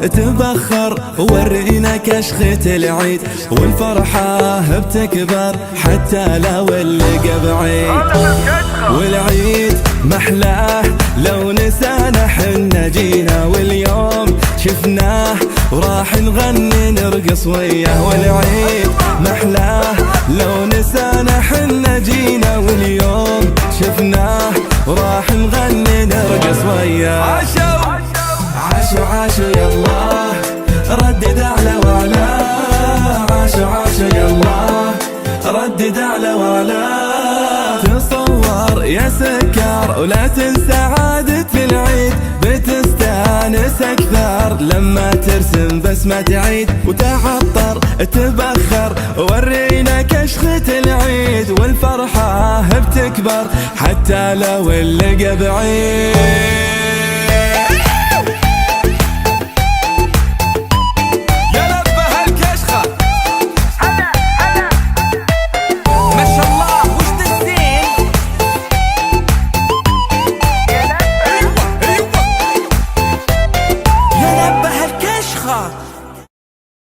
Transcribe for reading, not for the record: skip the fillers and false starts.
تبخر، ورينا كشخة العيد والفرحة بتكبر حتى لو اللقى بعيد. والعيد محلاه لو نسانا حنا جينا، واليوم شفناه وراح نغني نرقص وياه. والعيد محلاه لو نسانا حنا جينا، واليوم شفناه وراح نغني نرقص وياه. عاشوا عاشوا يلا ردد أعلى وأعلى، عاشوا عاشوا يلا ردد أعلى وأعلى. تصور يا سكر ولا تنسى عادة العيد، بتستانس أكثر لما ترسم بسمة عيد وتعطر تبخر. ورينا كشخة العيد والفرحة بتكبر حتى لو اللقى بعيد.